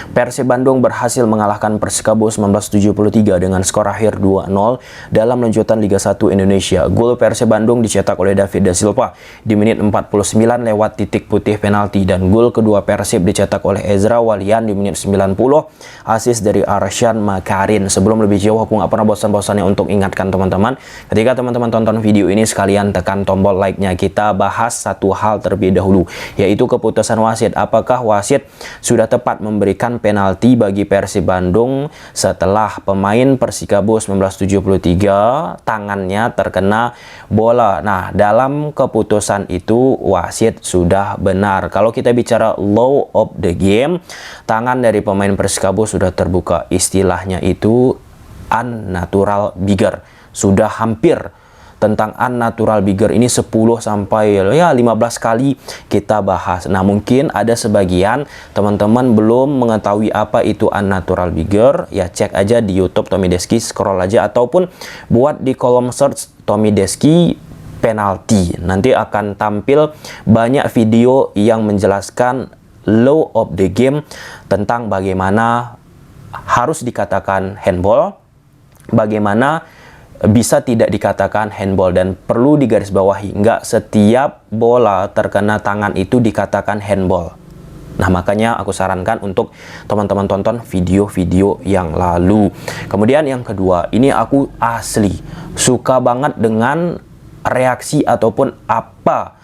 Persib Bandung berhasil mengalahkan Persikabo 1973 dengan skor akhir 2-0 dalam lanjutan Liga 1 Indonesia. Gol Persib Bandung dicetak oleh David Da Silva di menit 49 lewat titik putih penalti, dan gol kedua Persib dicetak oleh Ezra Walian di menit 90, asis dari Arshan Makarin. Sebelum lebih jauh, aku nggak pernah bosan-bosannya untuk ingatkan teman-teman, ketika teman-teman tonton video ini, sekalian tekan tombol like-nya. Kita bahas satu hal terlebih dahulu, yaitu keputusan wasit. Apakah wasit sudah tepat memberikan penalti bagi Persib Bandung setelah pemain Persikabo 1973 tangannya terkena bola? Nah, dalam keputusan itu wasit sudah benar. Kalau kita bicara law of the game, tangan dari pemain Persikabo sudah terbuka. Istilahnya itu unnatural bigger. Sudah hampir. Tentang unnatural bigger ini 10 sampai 15 kali kita bahas. Nah, mungkin ada sebagian teman-teman belum mengetahui apa itu unnatural bigger. Ya, cek aja di YouTube Tommy Deski, scroll aja, ataupun buat di kolom search Tommy Deski penalti. Nanti akan tampil banyak video yang menjelaskan law of the game, tentang bagaimana harus dikatakan handball, bagaimana bisa tidak dikatakan handball, dan perlu digarisbawahi, nggak setiap bola terkena tangan itu dikatakan handball. Nah, makanya aku sarankan untuk teman-teman tonton video-video yang lalu. Kemudian yang kedua, ini aku asli suka banget dengan reaksi ataupun apa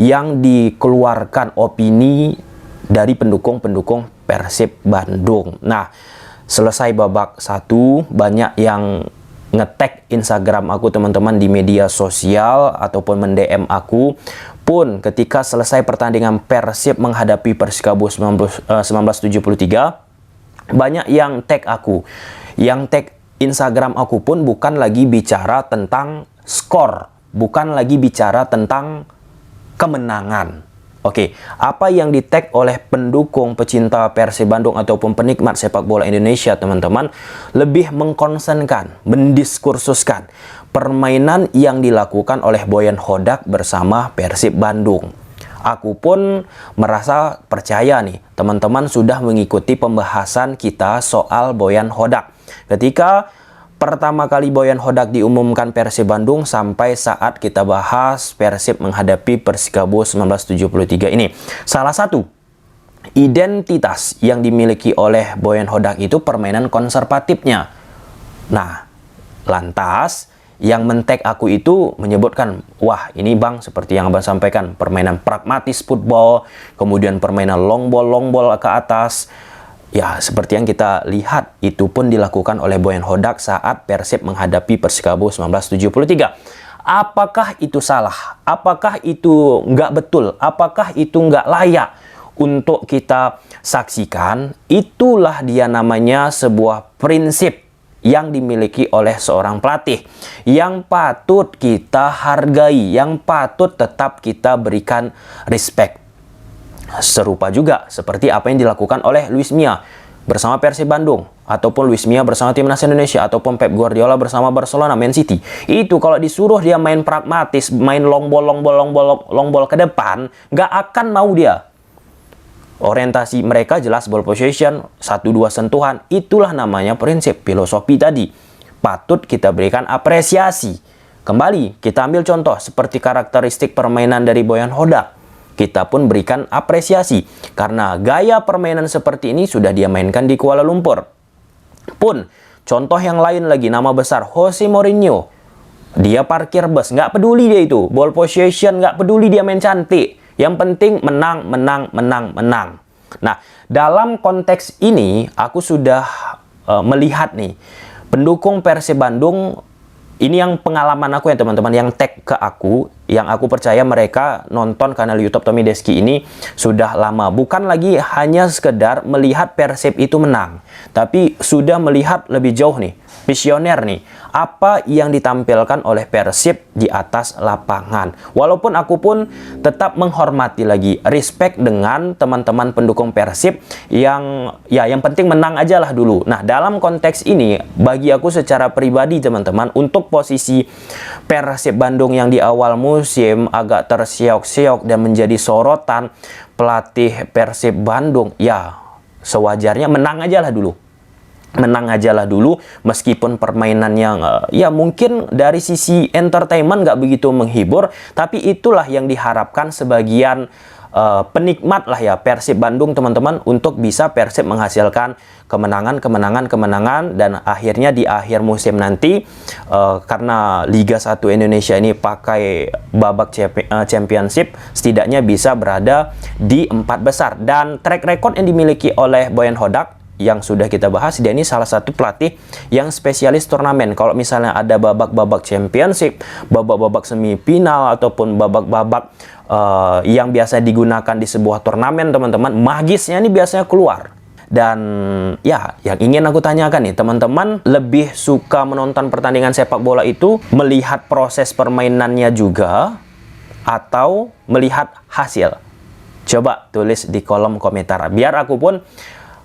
yang dikeluarkan opini dari pendukung-pendukung Persib Bandung. Nah, selesai babak 1, banyak yang nge-tag Instagram aku teman-teman di media sosial ataupun men-DM aku. Pun ketika selesai pertandingan Persib menghadapi Persikabo 1973, banyak yang tag aku. Yang tag Instagram aku pun bukan lagi bicara tentang skor, bukan lagi bicara tentang kemenangan. Oke, apa yang di-tag oleh pendukung pecinta Persib Bandung ataupun penikmat sepak bola Indonesia, teman-teman, lebih mengkonsenkan, mendiskursuskan permainan yang dilakukan oleh Boyan Hodak bersama Persib Bandung. Aku pun merasa percaya nih, teman-teman sudah mengikuti pembahasan kita soal Boyan Hodak. Ketika pertama kali Boyan Hodak diumumkan Persib Bandung sampai saat kita bahas Persib menghadapi Persikabo 1973 ini, salah satu identitas yang dimiliki oleh Boyan Hodak itu permainan konservatifnya. Nah, lantas yang men-tag aku itu menyebutkan, wah ini bang, seperti yang abang sampaikan, permainan pragmatis football, kemudian permainan long ball ke atas. Ya, seperti yang kita lihat, itu pun dilakukan oleh Boyan Hodak saat Persib menghadapi Persikabo 1973. Apakah itu salah? Apakah itu nggak betul? Apakah itu nggak layak untuk kita saksikan? Itulah dia namanya sebuah prinsip yang dimiliki oleh seorang pelatih, yang patut kita hargai, yang patut tetap kita berikan respect. Serupa juga seperti apa yang dilakukan oleh Luis Milla bersama Persib Bandung, ataupun Luis Milla bersama Timnas Indonesia, ataupun Pep Guardiola bersama Barcelona, Man City. Itu kalau disuruh dia main pragmatis, main long ball ke depan, nggak akan mau dia. Orientasi mereka jelas ball possession, 1-2 sentuhan. Itulah namanya prinsip, filosofi tadi. Patut kita berikan apresiasi. Kembali, kita ambil contoh seperti karakteristik permainan dari Boyan Hodak. Kita pun berikan apresiasi karena gaya permainan seperti ini sudah dia mainkan di Kuala Lumpur. Pun contoh yang lain lagi, nama besar Jose Mourinho. Dia parkir bus, nggak peduli dia itu ball possession, nggak peduli dia main cantik. Yang penting menang. Nah, dalam konteks ini aku sudah melihat nih pendukung Persib Bandung. Ini yang pengalaman aku ya teman-teman, yang tag ke aku, yang aku percaya mereka nonton kanal YouTube Tommy Deski ini sudah lama. Bukan lagi hanya sekedar melihat Persib itu menang, tapi sudah melihat lebih jauh nih. visioner nih. Apa yang ditampilkan oleh Persib di atas lapangan. Walaupun aku pun tetap menghormati lagi, respect dengan teman-teman pendukung Persib yang penting menang aja lah dulu. Nah, dalam konteks ini bagi aku secara pribadi teman-teman, untuk posisi Persib Bandung yang di awal musim agak terseok-seok dan menjadi sorotan pelatih Persib Bandung, ya sewajarnya menang aja lah dulu. Menang aja lah dulu, meskipun permainan yang ya mungkin dari sisi entertainment nggak begitu menghibur, tapi itulah yang diharapkan sebagian penikmat lah ya Persib Bandung teman-teman, untuk bisa Persib menghasilkan kemenangan, dan akhirnya di akhir musim nanti karena Liga 1 Indonesia ini pakai babak championship, setidaknya bisa berada di 4 besar. Dan track record yang dimiliki oleh Boyan Hodak yang sudah kita bahas, dia ini salah satu pelatih yang spesialis turnamen. Kalau misalnya ada babak-babak championship, babak-babak semifinal, ataupun babak-babak yang biasa digunakan di sebuah turnamen teman-teman, magisnya ini biasanya keluar. Dan ya, yang ingin aku tanyakan nih, teman-teman lebih suka menonton pertandingan sepak bola itu melihat proses permainannya juga, atau melihat hasil? Coba tulis di kolom komentar, biar aku pun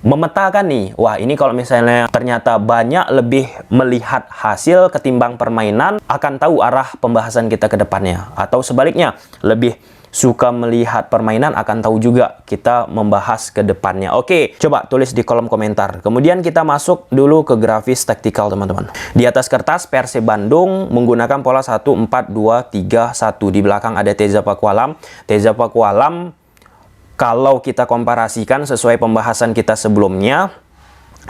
memetakan nih, wah ini kalau misalnya ternyata banyak lebih melihat hasil ketimbang permainan, akan tahu arah pembahasan kita ke depannya. Atau sebaliknya, lebih suka melihat permainan, akan tahu juga kita membahas ke depannya. Oke, coba tulis di kolom komentar. Kemudian kita masuk dulu ke grafis taktikal teman-teman. Di atas kertas Persib Bandung menggunakan pola 1-4-2-3-1. Di belakang ada Teza Pakualam. Teza Pakualam, kalau kita komparasikan sesuai pembahasan kita sebelumnya,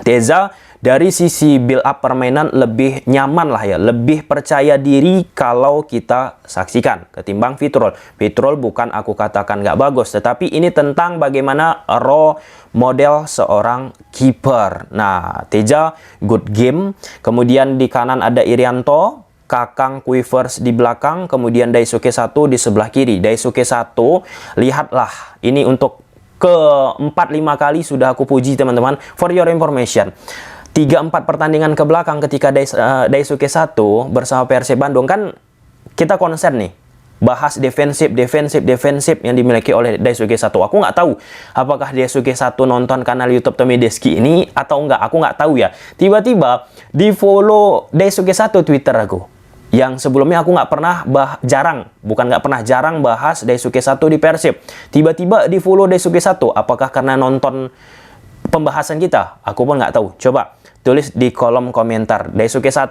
Teza dari sisi build up permainan lebih nyaman lah ya, lebih percaya diri kalau kita saksikan ketimbang Fitrul. Fitrul bukan aku katakan nggak bagus, tetapi ini tentang bagaimana raw model seorang kiper. Nah, Teza good game. Kemudian di kanan ada Irianto, Kakang Quivers di belakang, kemudian Daisuke 1 di sebelah kiri. Daisuke 1, lihatlah, ini untuk ke-4-5 kali sudah aku puji teman-teman, for your information. 3-4 pertandingan ke belakang ketika Daisuke 1 bersama Persib Bandung, kan kita konsen nih bahas defensif yang dimiliki oleh Daisuke 1. Aku nggak tahu apakah Daisuke 1 nonton kanal YouTube Tommy Deski ini atau enggak, aku nggak tahu ya. Tiba-tiba di follow Daisuke 1 Twitter aku, yang sebelumnya aku nggak pernah jarang bahas Daisuke 1 di Persib. Tiba-tiba di follow Daisuke 1. Apakah karena nonton pembahasan kita? Aku pun nggak tahu. Coba tulis di kolom komentar. Daisuke 1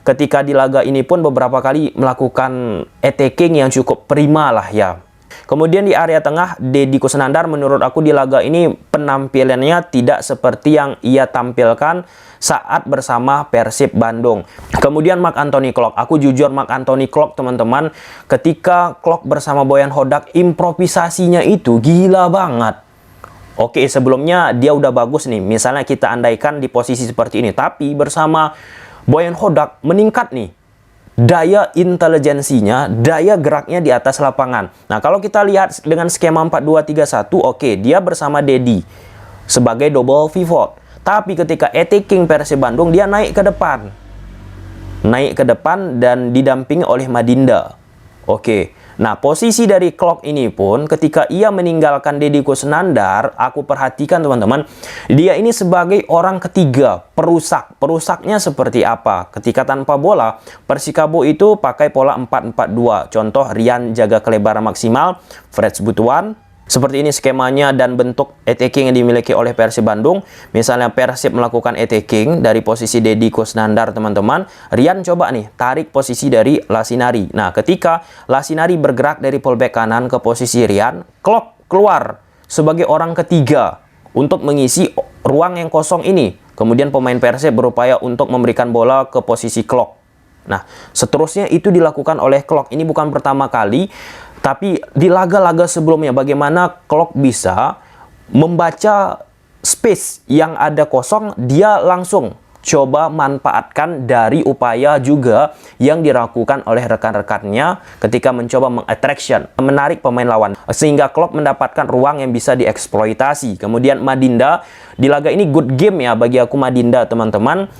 ketika di laga ini pun beberapa kali melakukan attacking yang cukup prima lah ya. Kemudian di area tengah, Deddy Kusnandar menurut aku di laga ini penampilannya tidak seperti yang ia tampilkan saat bersama Persib Bandung. Kemudian Marc Anthony Klok, aku jujur Marc Anthony Klok teman-teman, ketika Klok bersama Boyan Hodak, improvisasinya itu gila banget. Oke, sebelumnya dia udah bagus nih, misalnya kita andaikan di posisi seperti ini, tapi bersama Boyan Hodak meningkat nih daya intelijensinya, daya geraknya di atas lapangan. Nah, kalau kita lihat dengan skema 4-2-3-1, oke, dia bersama Deddy sebagai double pivot. Tapi ketika attacking Persib Bandung, dia naik ke depan. Naik ke depan dan didampingi oleh Madinda. Oke. Nah, posisi dari Klok ini pun ketika ia meninggalkan Deddy Kusnandar, aku perhatikan teman-teman, dia ini sebagai orang ketiga, perusak. Perusaknya seperti apa? Ketika tanpa bola, Persikabo itu pakai pola 4-4-2. Contoh, Rian jaga kelebaran maksimal, Freds Butuan. Seperti ini skemanya dan bentuk attacking yang dimiliki oleh Persib Bandung. Misalnya Persib melakukan attacking dari posisi Deddy Kusnandar teman-teman, Rian coba nih tarik posisi dari Lasinari. Nah, ketika Lasinari bergerak dari fullback kanan ke posisi Rian, Klok keluar sebagai orang ketiga untuk mengisi ruang yang kosong ini. Kemudian pemain Persib berupaya untuk memberikan bola ke posisi Klok. Nah, seterusnya itu dilakukan oleh Klok. Ini bukan pertama kali, tapi di laga-laga sebelumnya bagaimana Klok bisa membaca space yang ada kosong, dia langsung coba manfaatkan dari upaya juga yang dilakukan oleh rekan-rekannya ketika mencoba mengattraction, menarik pemain lawan, sehingga Klopp mendapatkan ruang yang bisa dieksploitasi. Kemudian Madinda di laga ini good game ya bagi aku Madinda, teman-teman.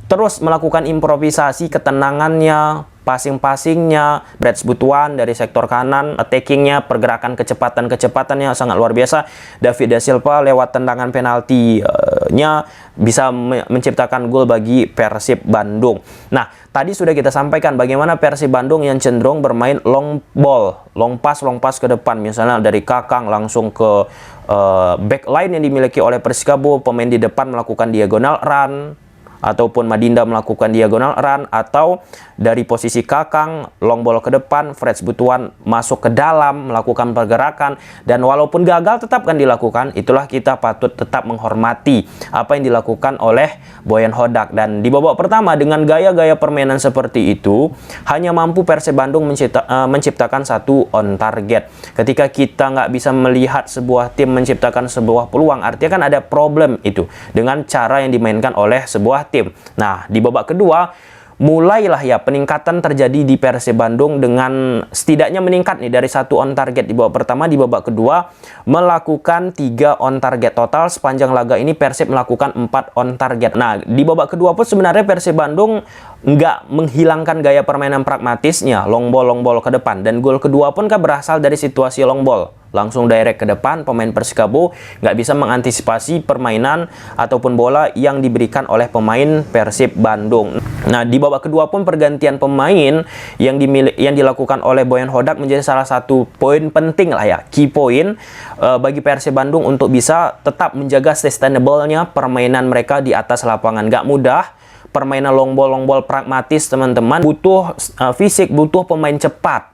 Terus melakukan improvisasi, ketenangannya, passing-passingnya, Brad Butuan dari sektor kanan, attackingnya, pergerakan kecepatannya sangat luar biasa. David Da Silva lewat tendangan penaltinya bisa menciptakan gol bagi Persib Bandung. Nah, tadi sudah kita sampaikan bagaimana Persib Bandung yang cenderung bermain long ball, long pass ke depan, misalnya dari Kakang langsung ke back line yang dimiliki oleh Persikabo, pemain di depan melakukan diagonal run, ataupun Madinda melakukan diagonal run, atau dari posisi Kakang long ball ke depan, Fred Butuan masuk ke dalam melakukan pergerakan, dan walaupun gagal tetap kan dilakukan. Itulah kita patut tetap menghormati apa yang dilakukan oleh Boyan Hodak. Dan di babak pertama dengan gaya-gaya permainan seperti itu hanya mampu Persib Bandung menciptakan satu on target. Ketika kita nggak bisa melihat sebuah tim menciptakan sebuah peluang, artinya kan ada problem itu dengan cara yang dimainkan oleh sebuah tim. Nah, di babak kedua mulailah ya peningkatan terjadi di Persib Bandung dengan setidaknya meningkat nih dari satu on target di babak pertama. Di babak kedua melakukan 3 on target total. Sepanjang laga ini Persib melakukan 4 on target. Nah, di babak kedua pun sebenarnya Persib Bandung nggak menghilangkan gaya permainan pragmatisnya, long ball ke depan, dan gol kedua pun kan berasal dari situasi long ball langsung direct ke depan. Pemain Persikabo nggak bisa mengantisipasi permainan ataupun bola yang diberikan oleh pemain Persib Bandung. Nah, di babak kedua pun pergantian pemain yang dilakukan oleh Boyan Hodak menjadi salah satu poin penting lah ya, key point bagi Persib Bandung untuk bisa tetap menjaga sustainable-nya permainan mereka di atas lapangan. Nggak mudah, permainan long ball pragmatis, teman-teman, butuh fisik, butuh pemain cepat.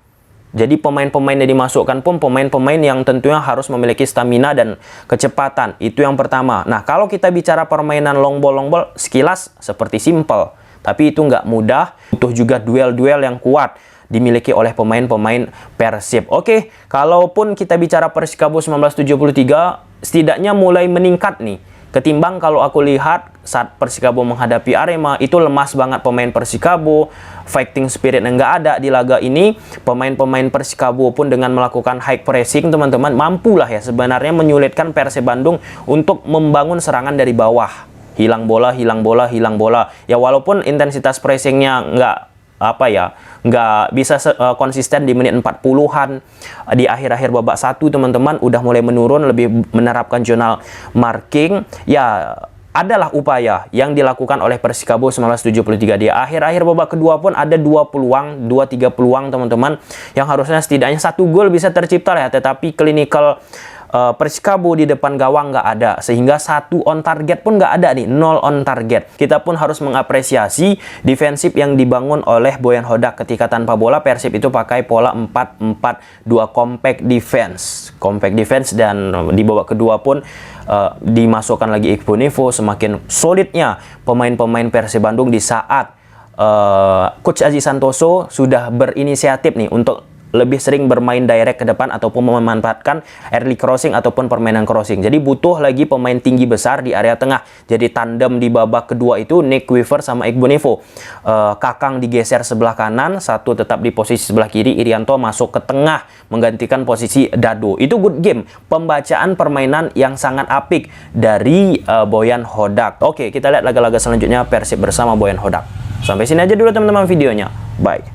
Jadi pemain-pemain yang dimasukkan pun pemain-pemain yang tentunya harus memiliki stamina dan kecepatan. Itu yang pertama. Nah, kalau kita bicara permainan long ball sekilas seperti simple, tapi itu nggak mudah. Butuh juga duel-duel yang kuat dimiliki oleh pemain-pemain Persib. Oke, kalaupun kita bicara Persikabo 1973, setidaknya mulai meningkat nih. Ketimbang kalau aku lihat saat Persikabo menghadapi Arema, itu lemas banget pemain Persikabo, fighting spirit yang nggak ada. Di laga ini pemain-pemain Persikabo pun dengan melakukan high pressing, teman-teman, mampulah ya sebenarnya menyulitkan Persib Bandung untuk membangun serangan dari bawah. Hilang bola. Ya walaupun intensitas pressingnya nggak bisa konsisten di menit 40-an. Di akhir-akhir babak 1, teman-teman, udah mulai menurun, lebih menerapkan zonal marking. Ya, adalah upaya yang dilakukan oleh Persikabo 1973. Di akhir-akhir babak kedua pun ada 2-3 peluang, teman-teman, yang harusnya setidaknya 1 gol bisa tercipta ya, tetapi clinical Persikabo di depan gawang nggak ada, sehingga 1 on target pun nggak ada nih, 0 on target. Kita pun harus mengapresiasi defensif yang dibangun oleh Boyan Hodak. Ketika tanpa bola, Persib itu pakai pola 4-4-2 compact defense, dan di babak kedua pun dimasukkan lagi Igbonevo. Semakin solidnya pemain-pemain Persib Bandung di saat Coach Aji Santoso sudah berinisiatif nih untuk lebih sering bermain direct ke depan ataupun memanfaatkan early crossing ataupun permainan crossing. Jadi butuh lagi pemain tinggi besar di area tengah. Jadi tandem di babak kedua itu Nick Weaver sama Igbonevo. Kakang digeser sebelah kanan, satu tetap di posisi sebelah kiri, Irianto masuk ke tengah menggantikan posisi Dado. Itu good game. Pembacaan permainan yang sangat apik dari Boyan Hodak. Oke, kita lihat laga-laga selanjutnya Persib bersama Boyan Hodak. Sampai sini aja dulu teman-teman videonya. Bye.